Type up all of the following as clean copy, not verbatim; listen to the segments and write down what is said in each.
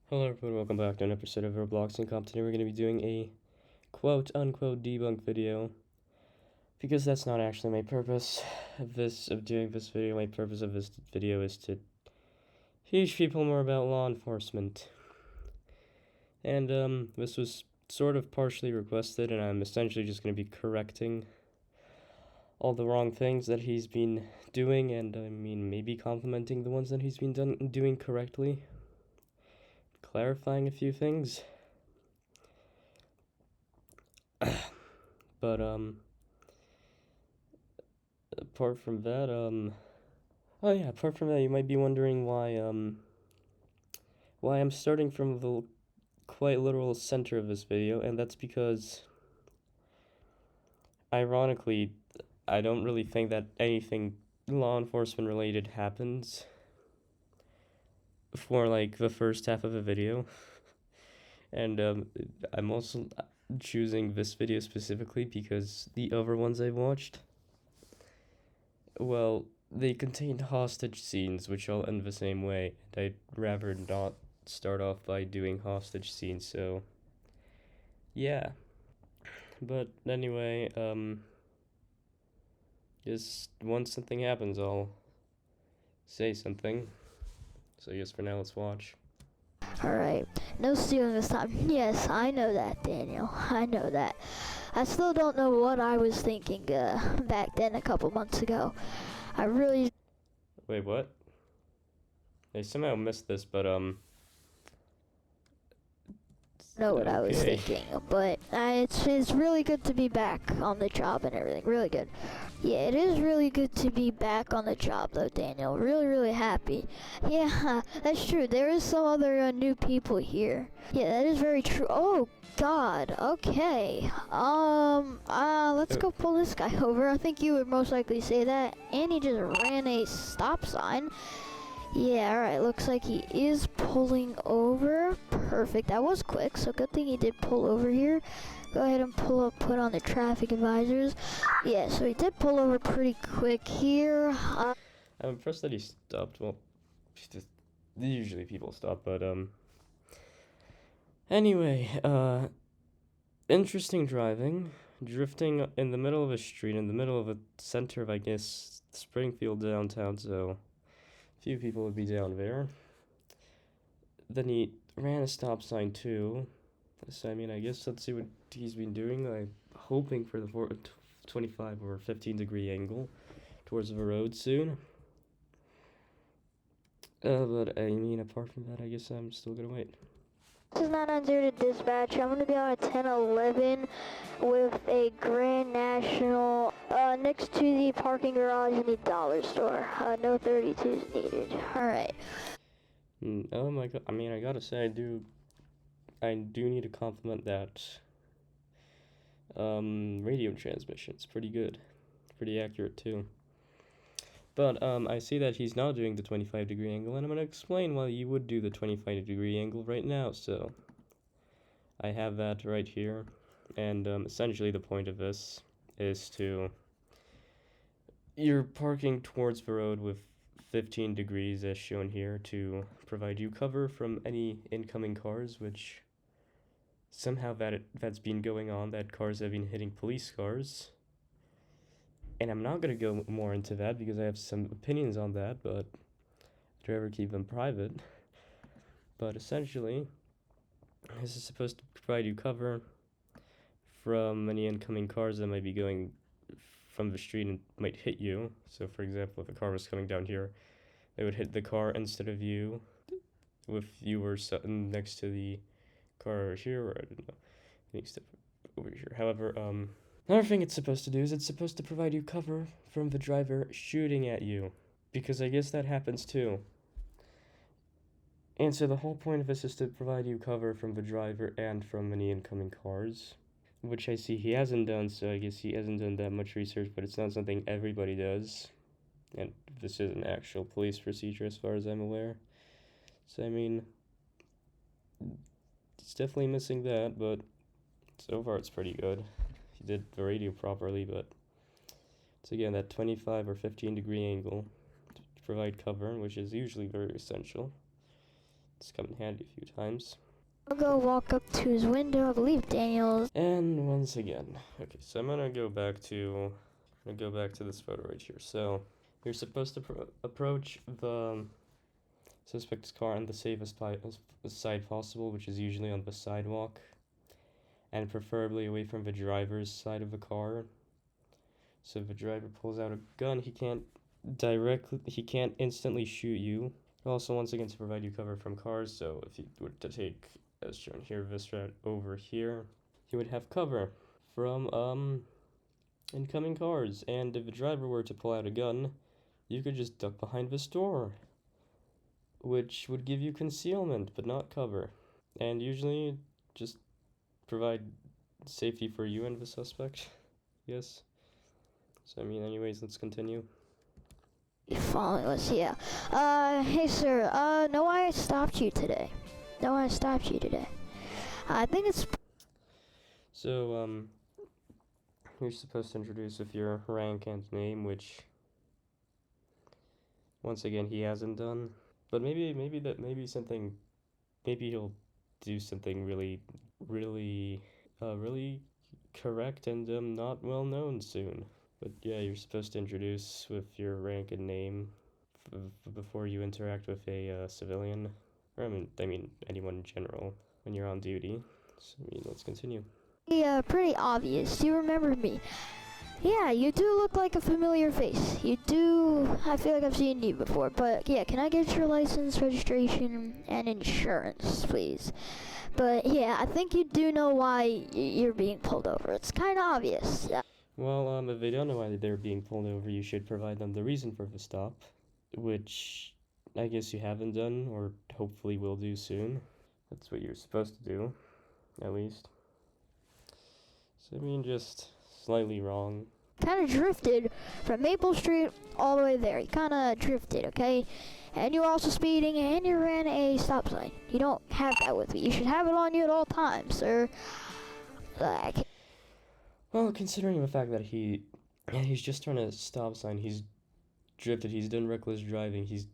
Hello everyone, welcome back to an episode of Roblox and Today we're going to be doing a quote-unquote debunk video, because that's not actually my purpose of doing this video. My purpose of this video is to teach people more about law enforcement. And this was sort of partially requested, and I'm essentially just going to be correcting all the wrong things that he's been doing, and I mean maybe complimenting the ones that he's been doing correctly, clarifying a few things. But apart from that, apart from that, you might be wondering why I'm starting from the quite literal center of this video, and that's because, ironically, I don't really think that anything law enforcement related happens for like the first half of the video. And I'm also choosing this video specifically because the other ones I watched, well, they contained hostage scenes, which all end the same way, and I'd rather not start off by doing hostage scenes, so yeah. But anyway, just once something happens, I'll say something. So I guess for now, let's watch. Alright, no stealing this time. Yes, I know that, Daniel. I know that. I still don't know what I was thinking back then a couple months ago. I really Wait, what? I somehow missed this, but know what I was okay. thinking, but it's really good to be back on the job and everything. Really good. Yeah, it is really good to be back on the job, though, Daniel. Really happy. Yeah, that's true. There is some other new people here. Yeah, that is very true. Oh, God. Okay. Let's go pull this guy over. I think you would most likely say that. And he just ran a stop sign. Yeah, alright, looks like he is pulling over. Perfect, that was quick, so good thing he did pull over here. Go ahead and put on the traffic advisors. Yeah, so he did pull over pretty quick here. I'm impressed that he stopped. Well, usually people stop, but anyway, interesting driving. Drifting in the middle of a street, in the middle of a center of, I guess, Springfield downtown, so few people would be down there. Then he ran a stop sign too. So I mean, I guess let's see what he's been doing. I'm hoping for the 25 or 15-degree angle towards the road soon. But I mean, apart from that, I guess I'm still gonna wait. This is 990 to dispatch. I'm going to be on a 1011 with a Grand National next to the parking garage in the dollar store. No 32s needed. Alright. Oh my god, I mean, I gotta say, I do need to compliment that radio transmission. It's pretty good, pretty accurate too. But I see that he's not doing the 25-degree angle, and I'm gonna explain why you would do the 25-degree angle right now. So I have that right here, and essentially the point of this is you're parking towards the road with 15 degrees as shown here to provide you cover from any incoming cars, which somehow that's been going on, that cars have been hitting police cars. And I'm not going to go more into that because I have some opinions on that, but I'd rather keep them private. But essentially, this is supposed to provide you cover from any incoming cars that might be going from the street and might hit you. So for example, if a car was coming down here, they would hit the car instead of you, if you were next to the car here, or I don't know, next over here. However, another thing it's supposed to do is it's supposed to provide you cover from the driver shooting at you, because I guess that happens too. And so the whole point of this is to provide you cover from the driver and from any incoming cars, which I see he hasn't done, so I guess he hasn't done that much research, but it's not something everybody does. And this is an actual police procedure as far as I'm aware. So I mean, it's definitely missing that, but so far it's pretty good. He did the radio properly, but it's again that 25 or 15-degree angle to provide cover, which is usually very essential. It's come in handy a few times. I'll go walk up to his window. I believe Daniel's. And once again, okay, so I'm gonna go back to this photo right here. So you're supposed to approach the suspect's car on the safest side possible, which is usually on the sidewalk, and preferably away from the driver's side of the car. So if the driver pulls out a gun, he can't instantly shoot you. Also, once again, to provide you cover from cars. So if you were to take, as shown here, this route over here, you would have cover from incoming cars. And if the driver were to pull out a gun, you could just duck behind this door, which would give you concealment but not cover, and usually just provide safety for you and the suspect. Yes. So I mean, anyways, let's continue. Following us, yeah. Hey sir, know why I stopped you today? I think it's... So, you're supposed to introduce with your rank and name, which, once again, he hasn't done. But maybe he'll do something really correct and not well known soon. But yeah, you're supposed to introduce with your rank and name before you interact with a civilian, or I mean anyone in general when you're on duty. So I mean, let's continue. Yeah, pretty obvious. You remember me. Yeah, you do look like a familiar face. You do. I feel like I've seen you before. But yeah, can I get your license, registration, and insurance, please? But yeah, I think you do know why you're being pulled over. It's kind of obvious. Yeah. Well, if they don't know why they're being pulled over, you should provide them the reason for the stop, which I guess you haven't done, or hopefully will do soon. That's what you're supposed to do, at least. So I mean, just slightly wrong. Kind of drifted from Maple Street all the way there. You kind of drifted, okay? And you were also speeding, and you ran a stop sign. You don't have that with you. You should have it on you at all times, sir. Like... Well, considering the fact that he's just turned a stop sign, he's drifted, he's done reckless driving, he's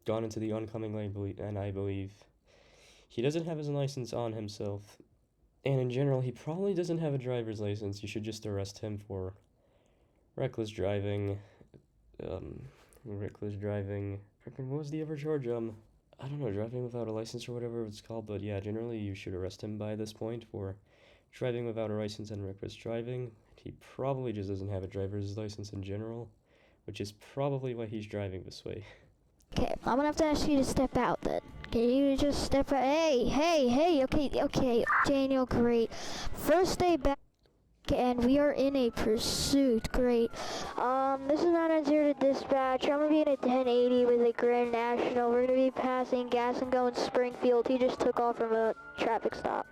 gone into the oncoming lane, and I believe he doesn't have his license on himself. And in general, he probably doesn't have a driver's license. You should just arrest him for reckless driving. What was the other charge? I don't know, driving without a license or whatever it's called. But yeah, generally you should arrest him by this point for driving without a license and reckless driving. He probably just doesn't have a driver's license in general, which is probably why he's driving this way. Okay, I'm gonna have to ask you to step out then. Can you just step out? Hey, okay, Daniel, great. First day back, and we are in a pursuit, great. This is 990 to dispatch. I'm gonna be in a 1080 with a Grand National. We're gonna be passing Gas and Go in Springfield. He just took off from a traffic stop.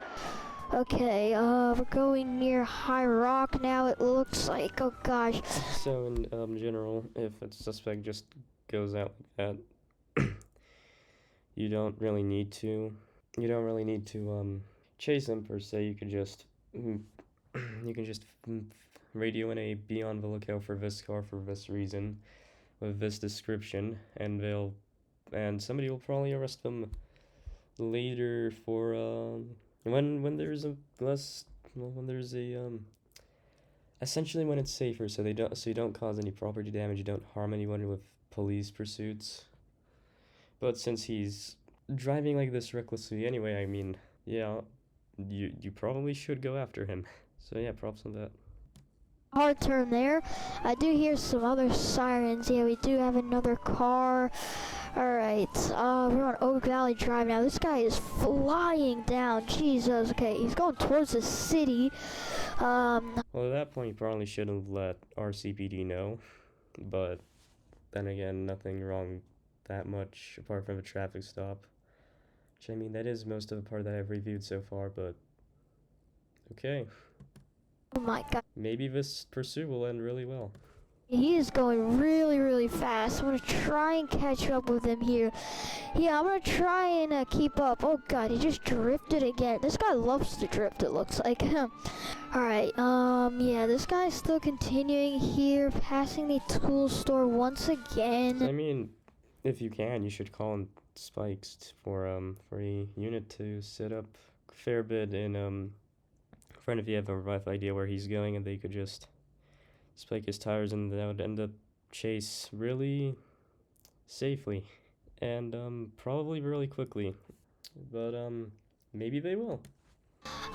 Okay, we're going near High Rock now, it looks like. Oh gosh. So in general, if a suspect just goes out like that, you don't really need to chase him per se. You can just radio in a be on the lookout for this car for this reason with this description, and somebody will probably arrest them later for when there's essentially when it's safer, so you don't cause any property damage, you don't harm anyone with police pursuits. But since he's driving like this recklessly anyway, I mean, yeah, you probably should go after him. So yeah, props on that. Hard turn there. I do hear some other sirens. Yeah, we do have another car. Alright, we're on Oak Valley Drive now. This guy is flying down. Jesus, okay, he's going towards the city. Well, at that point, you probably shouldn't let RCPD know. But then again, nothing wrong that much apart from a traffic stop. Which, I mean, that is most of the part that I've reviewed so far, but okay. Oh my god. Maybe this pursuit will end really well. He is going really, really fast. I'm going to try and catch up with him here. Yeah, I'm going to try and keep up. Oh god, he just drifted again. This guy loves to drift, it looks like. Alright, yeah, this guy's still continuing here, passing the tool store once again. I mean, if you can, you should call and spikes for a unit to set up a fair bit in front if you have a rough idea where he's going, and they could just spike his tires, and that would end up chase really safely and probably really quickly. But maybe they will.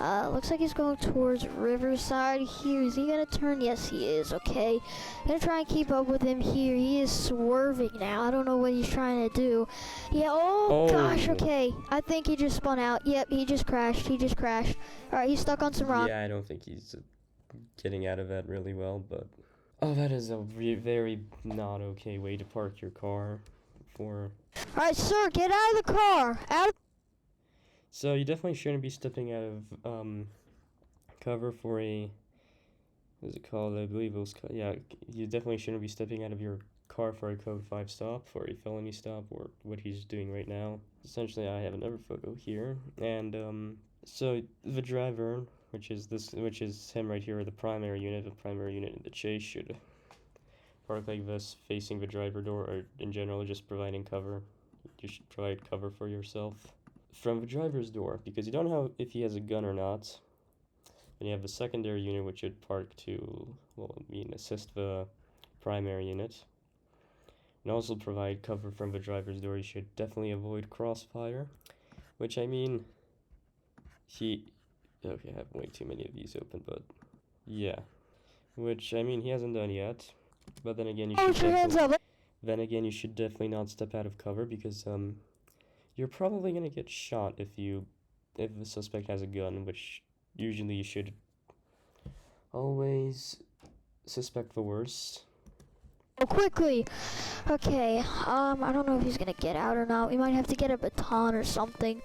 Looks like he's going towards Riverside here. Is he gonna turn? Yes, he is. Okay. Gonna try and keep up with him here. He is swerving now. I don't know what he's trying to do. Yeah, oh gosh, okay. I think he just spun out. Yep, he just crashed. He just crashed. Alright, he's stuck on some rock. Yeah, I don't think he's getting out of that really well, but... Oh, that is a very not okay way to park your car for... Alright, sir, get out of the car! Out of... So you definitely shouldn't be stepping out of cover for a... What is it called? I believe it was... Yeah, you definitely shouldn't be stepping out of your car for a code 5 stop, for a felony stop, or what he's doing right now. Essentially, I have another photo here, and so the driver, which is him right here, or the primary unit in the chase, should park like this, facing the driver door, or in general, just providing cover. You should provide cover for yourself from the driver's door, because you don't know if he has a gun or not. And you have the secondary unit, which should park to, well, assist the primary unit. And also provide cover from the driver's door. You should definitely avoid crossfire, which I mean, okay, I have way too many of these open, but yeah, which I mean he hasn't done yet. But then again, you should definitely not step out of cover, because you're probably gonna get shot if the suspect has a gun, which usually you should always suspect the worst. Oh, quickly! Okay, I don't know if he's gonna get out or not. We might have to get a baton or something.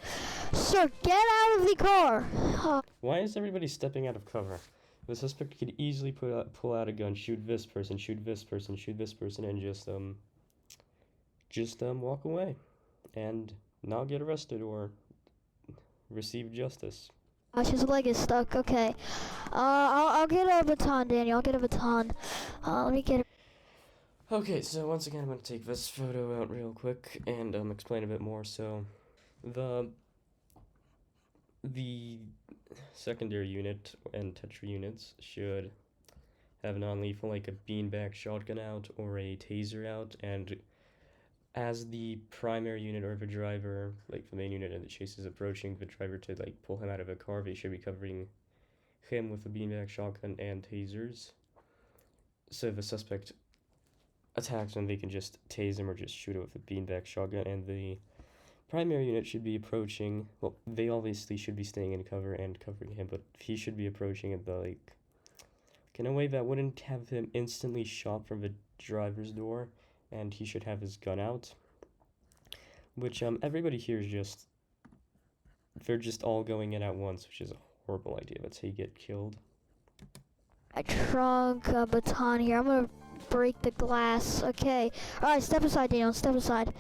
Sir, get out of the car! Why is everybody stepping out of cover? The suspect could easily pull out a gun, shoot this person, shoot this person, shoot this person, and just walk away and not get arrested or receive justice. Gosh, his leg is stuck. Okay. I'll get a baton, Daniel. I'll get a baton. Let me get it. Okay, so once again, I'm going to take this photo out real quick and explain a bit more. So, the secondary unit and tetra units should have non-lethal, like a beanbag shotgun out or a taser out, and as the primary unit or the driver, like the main unit in the chase, is approaching the driver to like pull him out of a car, they should be covering him with a beanbag shotgun and tasers. So if the suspect attacks him, they can just tase him or just shoot him with a beanbag shotgun, and the primary unit should be approaching, well, they obviously should be staying in cover and covering him, but he should be approaching at the, in a way that wouldn't have him instantly shot from the driver's door, and he should have his gun out, which, everybody here is they're just all going in at once, which is a horrible idea. That's how you get killed. I trunk a baton here. I'm gonna break the glass. Okay. Alright, step aside, Daniel. Step aside.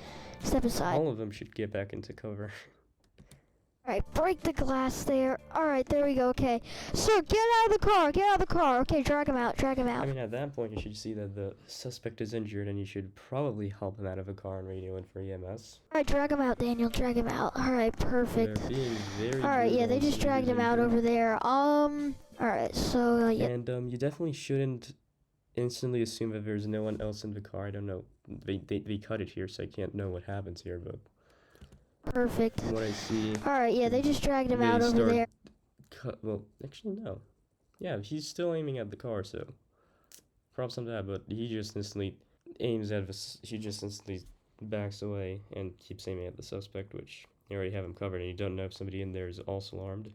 Step aside. All of them should get back into cover. Alright, break the glass there. Alright, there we go. Okay. Sir, get out of the car. Get out of the car. Okay, drag him out. Drag him out. I mean, at that point, you should see that the suspect is injured, and you should probably help him out of the car and radio in for EMS. Alright, drag him out, Daniel. Drag him out. Alright, perfect. They're being very Alright, yeah, they just dragged him out over there. Alright, so, yeah. And, you definitely shouldn't instantly assume that there's no one else in the car. I don't know. They cut it here, so I can't know what happens here, but... Perfect. From what I see... Alright, yeah, they just dragged him out over there. Well, actually, no. Yeah, he's still aiming at the car, so... Props on that, but he just instantly aims at this... He just instantly backs away and keeps aiming at the suspect, which you already have him covered, and you don't know if somebody in there is also armed.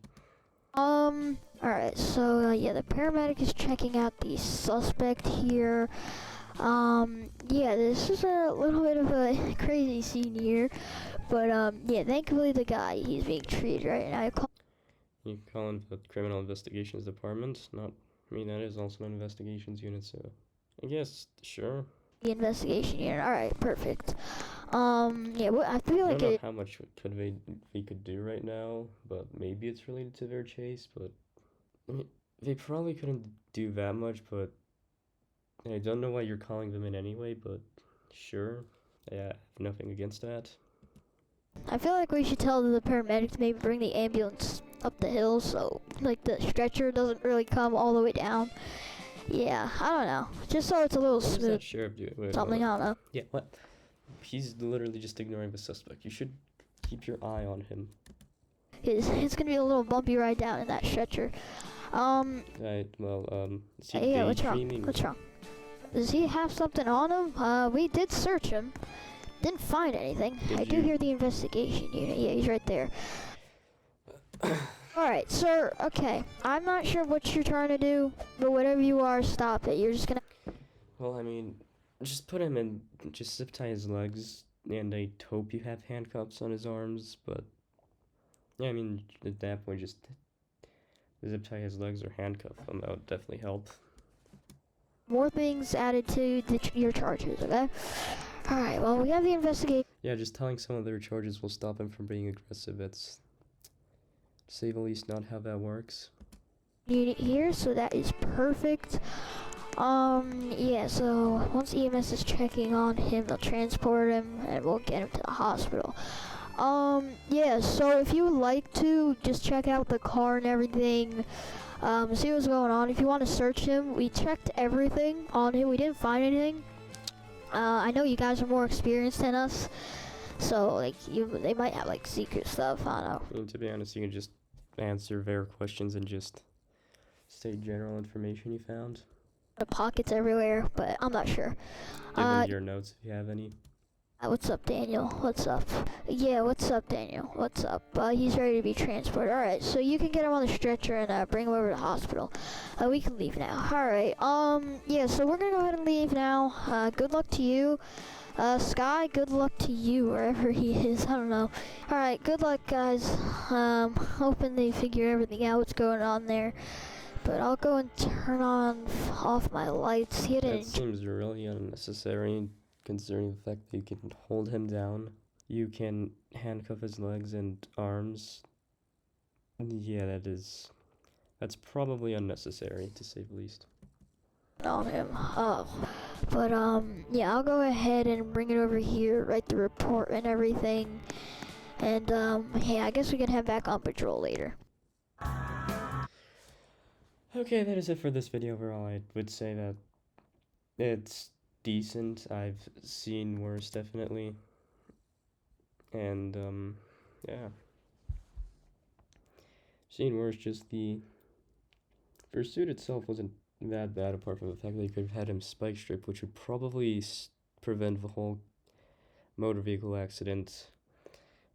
Alright, so, yeah, the paramedic is checking out the suspect here. Yeah, this is a little bit of a crazy scene here, but, yeah, thankfully the guy, he's being treated right now. You call in the Criminal Investigations Department? I mean, that is also an investigations unit, so I guess, sure. The investigation unit, alright, perfect. Yeah, I feel like I don't know how much they could do right now, but maybe it's related to their chase, but, I mean, they probably couldn't do that much, but I don't know why you're calling them in anyway, but sure. Yeah, I have nothing against that. I feel like we should tell the paramedics to maybe bring the ambulance up the hill so like the stretcher doesn't really come all the way down. Yeah, I don't know. Just so it's a little What is smooth. that sheriff doing? Wait, Something, I don't know. Yeah, what? He's literally just ignoring the suspect. You should keep your eye on him. It's gonna be a little bumpy ride down in that stretcher. Right, well, is he Yeah, what's wrong? daydreaming? What's wrong? Does he have something on him? We did search him. Didn't find anything. Did I do you? hear the investigation unit. Yeah, he's right there. Alright, sir, okay. I'm not sure what you're trying to do, but whatever you are, stop it. You're just gonna... Well, I mean, just put him in, just zip tie his legs, and I hope you have handcuffs on his arms, but, yeah, I mean, at that point, just zip tie his legs or handcuff him. That would definitely help. More things added to your charges, okay? Alright, well, we have the investigation. Yeah, just telling some of their charges will stop him from being aggressive. It's, to say the least, not how that works. Unit here, so that is perfect. Yeah, so once EMS is checking on him, they'll transport him and we'll get him to the hospital. Yeah, so if you would like to just check out the car and everything, see what's going on. If you want to search him, we checked everything on him. We didn't find anything. I know you guys are more experienced than us, so like they might have like secret stuff. I don't know. I mean, to be honest, you can just answer their questions and just say general information you found. The pockets everywhere, but I'm not sure. Give them your notes if you have any. What's up, Daniel? What's up? Yeah, what's up, Daniel? What's up? He's ready to be transported. Alright, so you can get him on the stretcher and bring him over to the hospital. We can leave now. Alright, yeah, so we're gonna go ahead and leave now. Good luck to you. Sky, good luck to you, wherever he is. I don't know. Alright, good luck, guys. Hoping they figure everything out, what's going on there. But I'll go and turn off my lights. That seems really unnecessary, considering the fact that you can hold him down. You can handcuff his legs and arms. Yeah, that's probably unnecessary, to say the least. On him. Oh. But, yeah, I'll go ahead and bring it over here, write the report and everything. And, yeah, I guess we can head back on patrol later. Okay, that is it for this video overall. I would say that it's decent. I've seen worse, definitely. And, yeah. Seen worse, just the pursuit itself wasn't that bad, apart from the fact that you could have had him spike strip, which would probably prevent the whole motor vehicle accident.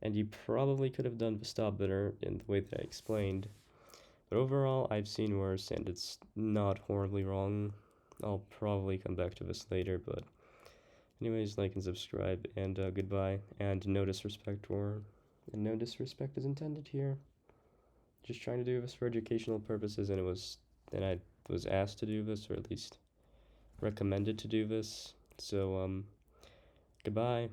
And you probably could have done the stop better in the way that I explained. But overall, I've seen worse, and it's not horribly wrong. I'll probably come back to this later, but anyways, like and subscribe, and goodbye, and no disrespect is intended here. Just trying to do this for educational purposes, and I was asked to do this, or at least recommended to do this, so, goodbye.